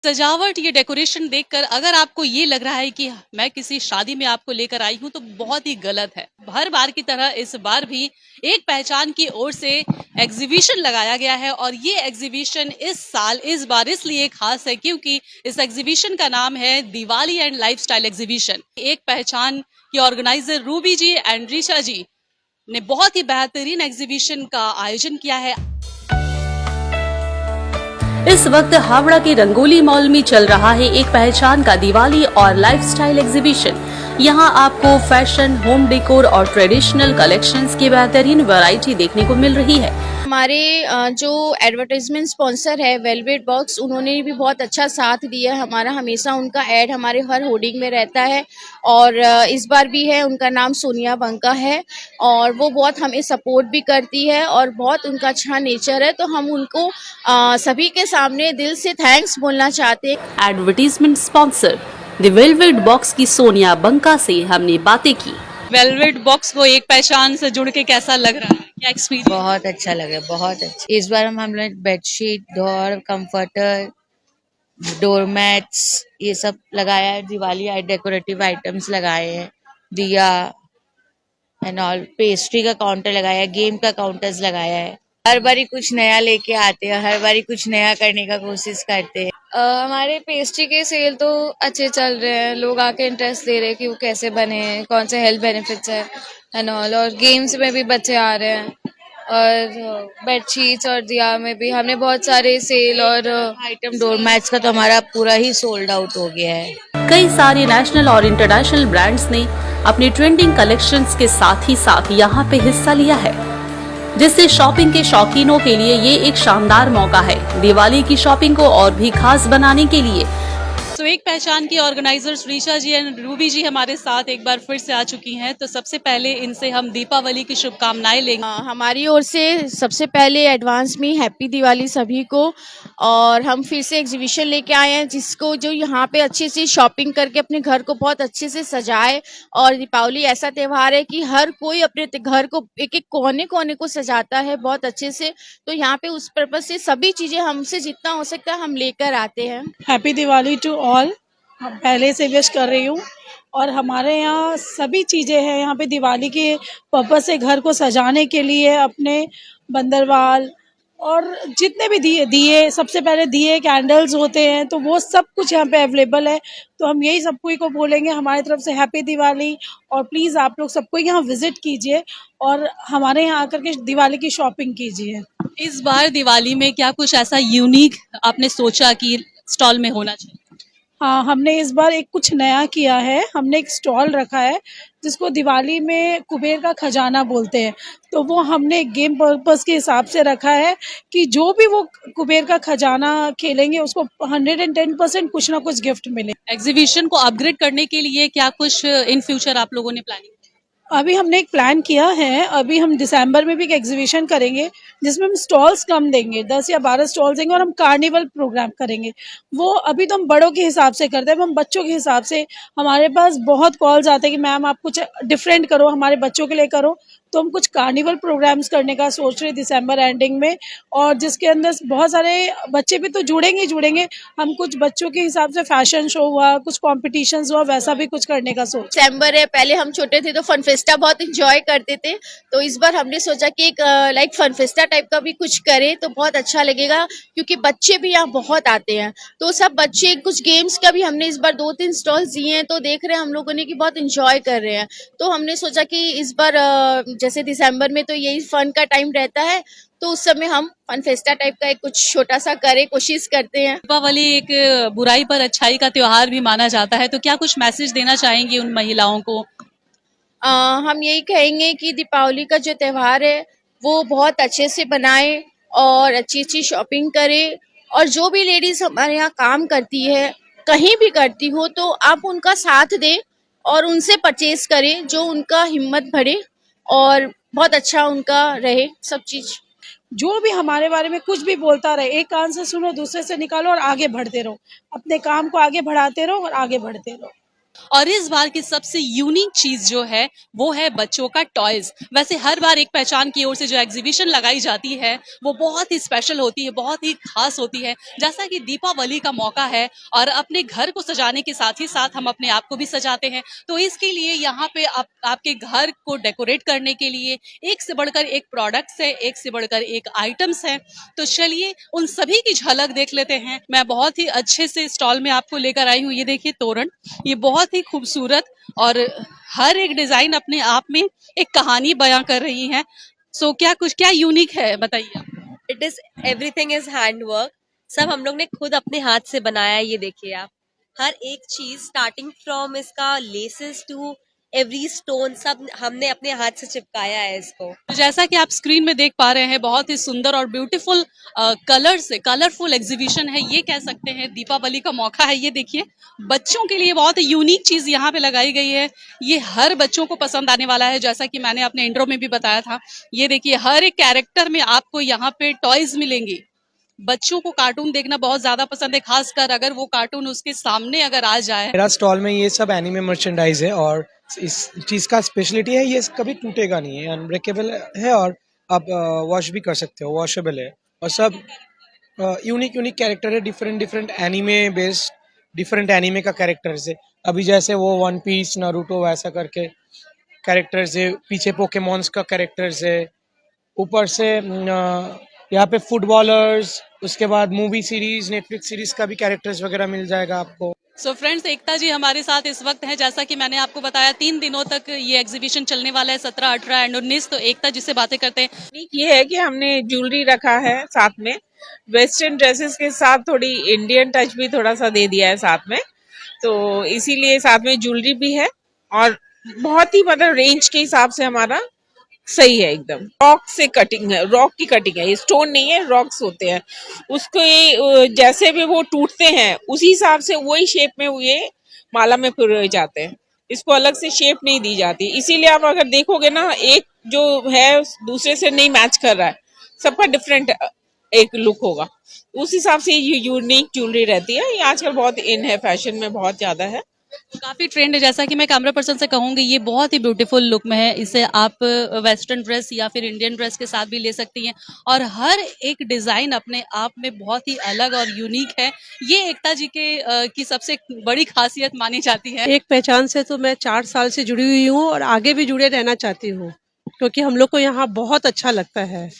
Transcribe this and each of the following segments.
सजावट ये डेकोरेशन देखकर अगर आपको ये लग रहा है कि मैं किसी शादी में आपको लेकर आई हूँ तो बहुत ही गलत है। हर बार की तरह इस बार भी एक पहचान की ओर से एग्जीबिशन लगाया गया है और ये एग्जीबिशन इस बार इसलिए खास है क्योंकि इस एग्जीबिशन का नाम है दिवाली एंड लाइफस्टाइल एग्जीबिशन। एक पहचान की organiser Ruby ji and Richa ji ने बहुत ही बेहतरीन एग्जीबिशन का आयोजन किया है। इस वक्त हावड़ा के रंगोली मॉल में चल रहा है एक पहचान का दिवाली और लाइफस्टाइल एग्जीबिशन। यहाँ आपको फैशन, होम डेकोर और ट्रेडिशनल कलेक्शंस की बेहतरीन वैरायटी देखने को मिल रही है। हमारे जो एडवर्टाइजमेंट स्पॉन्सर है वेलवेट बॉक्स, उन्होंने भी बहुत अच्छा साथ दिया है हमारा। हमेशा उनका ऐड हमारे हर होर्डिंग में रहता है और इस बार भी है। उनका नाम सोनिया बंका है और वो बहुत हमें सपोर्ट भी करती है और बहुत उनका अच्छा नेचर है, तो हम उनको सभी के सामने दिल से थैंक्स बोलना चाहते हैं। Advertisement sponsor the velvet box की सोनिया बंका से हमने बातें की। वेलवेट बॉक्स को एक पहचान से जुड़ के कैसा लग रहा है, क्या एक्सपीरियंस? बहुत अच्छा लगा, बहुत अच्छा। इस बार हम लोग बेडशीट, डोर, कंफर्टर, डोरमैट्स ये सब लगाया है। दिवाली डेकोरेटिव आइटम्स लगाए हैं, दिया एंड ऑल, पेस्ट्री का काउंटर लगाया है, गेम का काउंटर्स लगाया है। हर बारी कुछ नया लेके आते हैं, हर बारी कुछ नया करने का कोशिश करते हैं। हमारे पेस्ट्री के सेल तो अच्छे चल रहे हैं, लोग आके इंटरेस्ट दे रहे हैं कि वो कैसे बने हैं, कौन से हेल्थ बेनिफिट्स है एंड ऑल। और गेम्स में भी बच्चे आ रहे हैं और बेडशीट्स और दिया में भी हमने बहुत सारे सेल और आइटम डोरमैट्स का तो हमारा पूरा ही सोल्ड आउट हो गया है। कई सारे नेशनल और इंटरनेशनल ब्रांड्स ने अपने ट्रेंडिंग कलेक्शंस के साथ ही साथ यहाँ पे हिस्सा लिया है, जिससे शॉपिंग के शौकीनों के लिए ये एक शानदार मौका है दिवाली की शॉपिंग को और भी खास बनाने के लिए। तो एक पहचान की organisers Richa ji and Ruby ji हमारे साथ एक बार फिर से आ चुकी हैं। तो सबसे पहले इनसे हम दीपावली की शुभकामनाएं लेंगे। हमारी ओर से सबसे पहले एडवांस में हैप्पी दिवाली सभी को। और हम फिर से एग्जीबिशन लेके आए हैं जिसको जो यहाँ पे अच्छे से शॉपिंग करके अपने घर को बहुत अच्छे से सजाए। और दीपावली ऐसा त्योहार है कि हर कोई अपने घर को एक एक कोने कोने को सजाता है बहुत अच्छे से, तो यहाँ पे उस पर्पज से सभी चीजें हमसे जितना हो सकता है हम लेकर आते हैं। हैप्पी दिवाली टू ऑल, पहले से विश कर रही हूँ। और हमारे यहाँ सभी चीज़ें हैं, यहाँ पे दिवाली के पर्पज से घर को सजाने के लिए अपने बंदरवाल और जितने भी दिए सबसे पहले दिए कैंडल्स होते हैं, तो वो सब कुछ यहाँ पे अवेलेबल है। तो हम यही सबको को बोलेंगे हमारी तरफ से हैप्पी दिवाली। और प्लीज़ आप लोग सबको यहाँ विजिट कीजिए और हमारे यहाँ आकर के दिवाली की शॉपिंग कीजिए। इस बार दिवाली में क्या कुछ ऐसा यूनिक आपने सोचा कि स्टॉल में होना चाहिए? हाँ, हमने इस बार एक कुछ नया किया है। हमने एक स्टॉल रखा है जिसको दिवाली में कुबेर का खजाना बोलते हैं। तो वो हमने गेम पर्पस के हिसाब से रखा है कि जो भी वो कुबेर का खजाना खेलेंगे उसको 110% कुछ ना कुछ गिफ्ट मिले। एग्जीबिशन को अपग्रेड करने के लिए क्या कुछ इन फ्यूचर आप लोगों ने प्लानिंग? अभी हमने एक प्लान किया है, अभी हम दिसंबर में भी एक एग्जीबिशन करेंगे जिसमें हम स्टॉल्स कम देंगे, 10 या 12 स्टॉल्स देंगे और हम कार्निवल प्रोग्राम करेंगे। वो अभी तो हम बड़ों के हिसाब से करते हैं, हम बच्चों के हिसाब से। हमारे पास बहुत कॉल्स आते हैं कि मैम आप कुछ डिफरेंट करो, हमारे बच्चों के लिए करो। तो हम कुछ कार्निवल प्रोग्राम्स करने का सोच रहे दिसंबर एंडिंग में, और जिसके अंदर बहुत सारे बच्चे भी तो जुड़ेंगे ही जुड़ेंगे। हम कुछ बच्चों के हिसाब से फैशन शो हुआ, कुछ कॉम्पिटिशन्स हुआ, वैसा भी कुछ करने का सोच। दिसंबर है, पहले हम छोटे थे तो फन फेस्टा बहुत इंजॉय करते थे, तो इस बार हमने सोचा कि एक लाइक फन फेस्टा टाइप का भी कुछ करें तो बहुत अच्छा लगेगा, क्योंकि बच्चे भी यहाँ बहुत आते हैं। तो सब बच्चे, कुछ गेम्स का भी हमने इस बार 2-3 स्टॉल्स दिए हैं, तो देख रहे हैं हम लोगों ने कि बहुत इंजॉय कर रहे हैं। तो हमने सोचा कि इस बार जैसे दिसंबर में तो यही फन का टाइम रहता है, तो उस समय हम फन फेस्टा टाइप का एक कुछ छोटा सा करे, कोशिश करते हैं। दीपावली एक बुराई पर अच्छाई का त्योहार भी माना जाता है, तो क्या कुछ मैसेज देना चाहेंगे उन महिलाओं को? हम यही कहेंगे कि दीपावली का जो त्योहार है वो बहुत अच्छे से बनाए और अच्छी अच्छी शॉपिंग करे। और जो भी लेडीज हमारे यहाँ काम करती है, कहीं भी करती हो, तो आप उनका साथ दें और उनसे परचेज करें, जो उनका हिम्मत भरे और बहुत अच्छा उनका रहे सब चीज। जो भी हमारे बारे में कुछ भी बोलता रहे, एक कान से सुनो, दूसरे से निकालो और आगे बढ़ते रहो। अपने काम को आगे बढ़ाते रहो और आगे बढ़ते रहो। और इस बार की सबसे यूनिक चीज जो है वो है बच्चों का टॉयज। वैसे हर बार एक पहचान की ओर से जो एग्जीबिशन लगाई जाती है वो बहुत ही स्पेशल होती है, बहुत ही खास होती है। जैसा कि दीपावली का मौका है और अपने घर को सजाने के साथ ही साथ हम अपने आप को भी सजाते हैं, तो इसके लिए यहाँ पे आपके घर को डेकोरेट करने के लिए एक से बढ़कर एक प्रोडक्ट्स है, एक से बढ़कर एक आइटम्स है। तो चलिए उन सभी की झलक देख लेते हैं। मैं बहुत ही अच्छे से स्टॉल में आपको लेकर आई हूँ। ये देखिए तोरण, ये बहुत ही खूबसूरत और हर एक डिजाइन अपने आप में एक कहानी बयां कर रही है। सो क्या यूनिक है बताइए आप। It is everything is hand work. सब हम लोग ने खुद अपने हाथ से बनाया है। ये देखिए आप, हर एक चीज स्टार्टिंग फ्रॉम इसका लेसेस टू एवरी स्टोन सब हमने अपने हाथ से चिपकाया है इसको। तो जैसा कि आप स्क्रीन में देख पा रहे हैं, बहुत ही सुंदर और ब्यूटीफुल कलर से कलरफुल एग्जीबिशन है। ये कह सकते हैं दीपावली का मौका है। ये देखिए बच्चों के लिए बहुत यूनिक चीज यहाँ पे लगाई गई है। ये हर बच्चों को पसंद आने वाला है, जैसा कि मैंने अपने इंट्रो में भी बताया था। ये देखिए हर एक कैरेक्टर में आपको यहाँ पे टॉयज मिलेंगे। बच्चों को कार्टून देखना बहुत ज्यादा पसंद है, खासकर अगर वो कार्टून उसके सामने अगर आ जाए। मेरा स्टॉल में ये सब एनिमे मर्चेंडाइज है और इस चीज़ का स्पेशलिटी है ये कभी टूटेगा नहीं है, अनब्रेकेबल है और आप वॉश भी कर सकते हो, वॉशेबल है और सब यूनिक यूनिक कैरेक्टर है, different different anime based, different anime का कैरेक्टर्स है। अभी जैसे वो वन पीस, नारुतो वैसा करके कैरेक्टर्स है, पीछे पोकेमॉन्स का कैरेक्टर्स है, ऊपर से यहाँ पे फुटबॉलर्स, उसके बाद मूवी सीरीज, नेटफ्लिक्स सीरीज का भी कैरेक्टर्स वगैरह मिल जाएगा आपको। सो फ्रेंड्स, एकता जी हमारे साथ इस वक्त हैं। जैसा कि मैंने आपको बताया 3 दिनों तक ये एग्जीबिशन चलने वाला है, 17, 18 एंड 19। तो एकता जी से बातें करते हैं। टेक्निक ये है कि हमने ज्वेलरी रखा है साथ में, वेस्टर्न ड्रेसेस के साथ थोड़ी इंडियन टच भी थोड़ा सा दे दिया है साथ में, तो इसीलिए साथ में ज्वेलरी भी है और बहुत ही मतलब रेंज के हिसाब से हमारा सही है एकदम। रॉक से कटिंग है, रॉक की कटिंग है, ये स्टोन नहीं है, रॉक्स होते हैं। उसको ये जैसे भी वो टूटते हैं उसी हिसाब से वही शेप में ये माला में पिरोए जाते हैं। इसको अलग से शेप नहीं दी जाती, इसीलिए आप अगर देखोगे ना, एक जो है दूसरे से नहीं मैच कर रहा है, सबका डिफरेंट एक लुक होगा। उस हिसाब से ये यूनिक ज्वेलरी रहती है। ये आजकल बहुत इन है, फैशन में बहुत ज्यादा है। तो काफी ट्रेंड है, जैसा कि मैं कैमरा पर्सन से कहूंगी, ये बहुत ही ब्यूटीफुल लुक में है। इसे आप वेस्टर्न ड्रेस या फिर इंडियन ड्रेस के साथ भी ले सकती हैं और हर एक डिजाइन अपने आप में बहुत ही अलग और यूनिक है। ये एकता जी के की सबसे बड़ी खासियत मानी जाती है। एक पहचान से तो मैं 4 साल से जुड़ी हुई हूँ और आगे भी जुड़े रहना चाहती हूँ, क्योंकि हम लोग को यहाँ बहुत अच्छा लगता है,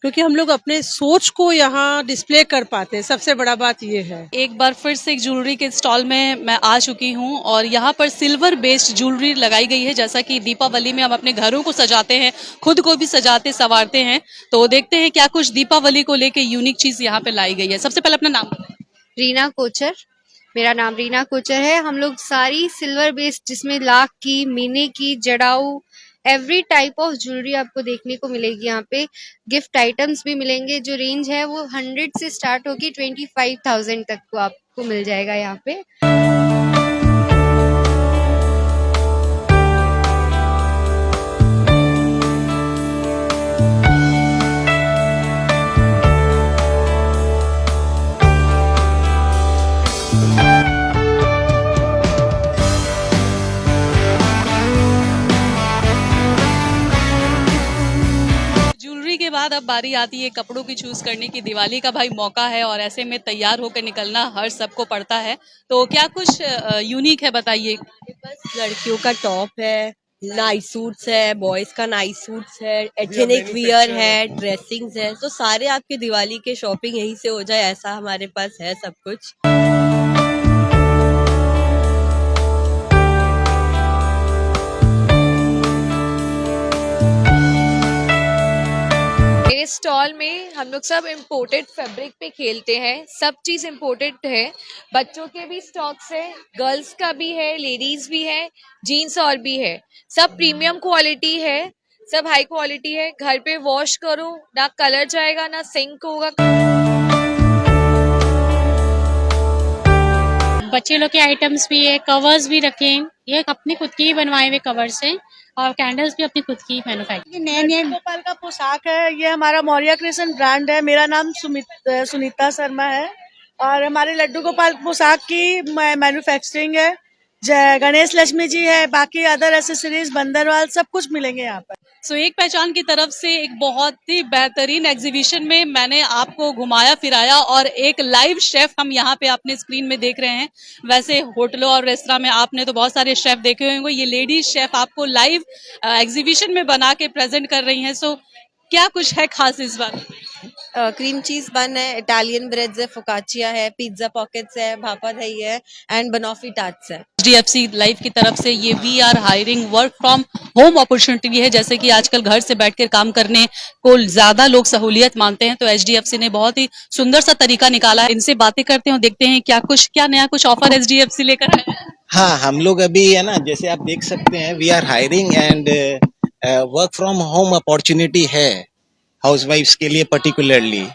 क्योंकि हम लोग अपने सोच को यहाँ डिस्प्ले कर पाते हैं। सबसे बड़ा बात ये है। एक बार फिर से एक ज्वेलरी के स्टॉल में मैं आ चुकी हूँ और यहाँ पर सिल्वर बेस्ड ज्वेलरी लगाई गई है। जैसा कि दीपावली में हम अपने घरों को सजाते हैं, खुद को भी सजाते संवारते हैं, तो देखते हैं क्या कुछ दीपावली को लेके यूनिक चीज यहाँ पे लाई गई है। सबसे पहले अपना नाम बताएं। रीना कोचर, मेरा नाम रीना कोचर है। हम लोग सारी सिल्वर बेस्ड, जिसमें लाख की, मीने की, जड़ाऊ, एवरी टाइप ऑफ ज्वेलरी आपको देखने को मिलेगी यहाँ पे। गिफ्ट आइटम्स भी मिलेंगे। जो रेंज है वो 100 से स्टार्ट होगी 25,000 तक को आपको मिल जाएगा यहाँ पे। ज्वेलरी के बाद अब बारी आती है कपड़ों की चूज करने की। दिवाली का भाई मौका है और ऐसे में तैयार होकर निकलना हर सबको पड़ता है, तो क्या कुछ यूनिक है बताइए। बस लड़कियों का टॉप है, नाइट सूट्स है, बॉयज का नाइट सूट्स है, एथनिक वियर है, ड्रेसिंग्स है, तो सारे आपके दिवाली के शॉपिंग यहीं से हो जाए, ऐसा हमारे पास है सब कुछ। मेरे स्टॉल में हम लोग सब इम्पोर्टेड फैब्रिक पे खेलते हैं। सब चीज इम्पोर्टेड है। बच्चों के भी स्टॉक्स है, गर्ल्स का भी है, लेडीज भी है, जीन्स और भी है। सब प्रीमियम क्वालिटी है, सब हाई क्वालिटी है। घर पे वॉश करो, ना कलर जाएगा ना सिंक होगा। बच्चे लोग के आइटम्स भी है, कवर्स भी रखे हैं। ये अपनी खुद की ही बनवाए हुए कवर्स हैं और कैंडल्स भी अपनी खुद की मैन्युफैक्चरिंग। नए गोपाल का पोशाक है, ये हमारा मौर्या क्रिएशन ब्रांड है। मेरा नाम सुनीता शर्मा है और हमारे लड्डू गोपाल पोशाक की मैन्युफैक्चरिंग है। गणेश लक्ष्मी जी है, बाकी अदर एसेसरीज, बंदरवाल, सब कुछ मिलेंगे यहाँ पर। सो एक पहचान की तरफ से एक बहुत ही बेहतरीन एग्जीबिशन में मैंने आपको घुमाया फिराया और एक लाइव शेफ हम यहाँ पे अपने स्क्रीन में देख रहे हैं। वैसे होटलों और रेस्तरां में आपने तो बहुत सारे शेफ देखे होंगे, ये लेडीज शेफ आपको लाइव एग्जीबिशन में बना के प्रेजेंट कर रही हैं। सो क्या कुछ है खास इस बार? क्रीम चीज बन है, इटालियन ब्रेड्स है, फोकाचिया है, पिज्जा पॉकेट्स है, भापा दही है एंड बनॉफी टार्ट्स है। HDFC लाइफ की तरफ से ये we are hiring work from home opportunity है। जैसे कि आजकल घर से बैठकर काम करने को ज्यादा लोग सहूलियत मानते हैं, तो HDFC ने बहुत ही सुंदर सा तरीका निकाला है। इनसे बातें करते हैं और देखते हैं क्या नया कुछ ऑफर HDFC लेकर आया है। हाँ, हम लोग अभी है ना, जैसे आप देख सकते हैं, we are hiring and work from home opportunity है हाउसवाइफ्स के लिए पर्टिकुलरली।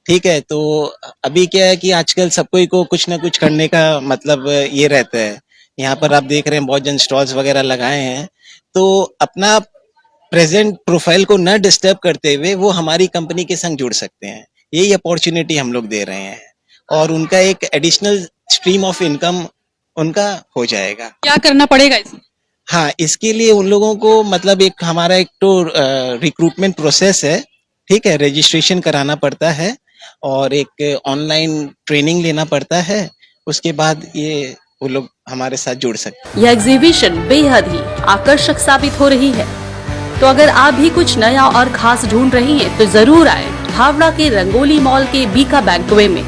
ठीक है, तो अभी क्या है कि आजकल सबको को कुछ ना कुछ करने का मतलब ये रहता है। यहाँ पर आप देख रहे हैं बहुत जन स्टॉल्स वगैरह लगाए हैं, तो अपना प्रेजेंट प्रोफाइल को न डिस्टर्ब करते हुए वो हमारी कंपनी के संग जुड़ सकते हैं। यही अपॉर्चुनिटी हम लोग दे रहे हैं और उनका एक एडिशनल स्ट्रीम ऑफ इनकम उनका हो जाएगा। क्या करना पड़ेगा इसमें? हाँ, इसके लिए उन लोगों को मतलब एक हमारा एक तो रिक्रूटमेंट प्रोसेस है। ठीक है, रजिस्ट्रेशन कराना पड़ता है और एक ऑनलाइन ट्रेनिंग लेना पड़ता है। उसके बाद ये वो लोग हमारे साथ जुड़ सकते हैं। यह एग्जीबिशन बेहद ही आकर्षक साबित हो रही है। तो अगर आप भी कुछ नया और खास ढूंढ रही हैं तो जरूर आए हावड़ा के रंगोली मॉल के बीका बैंकवे में।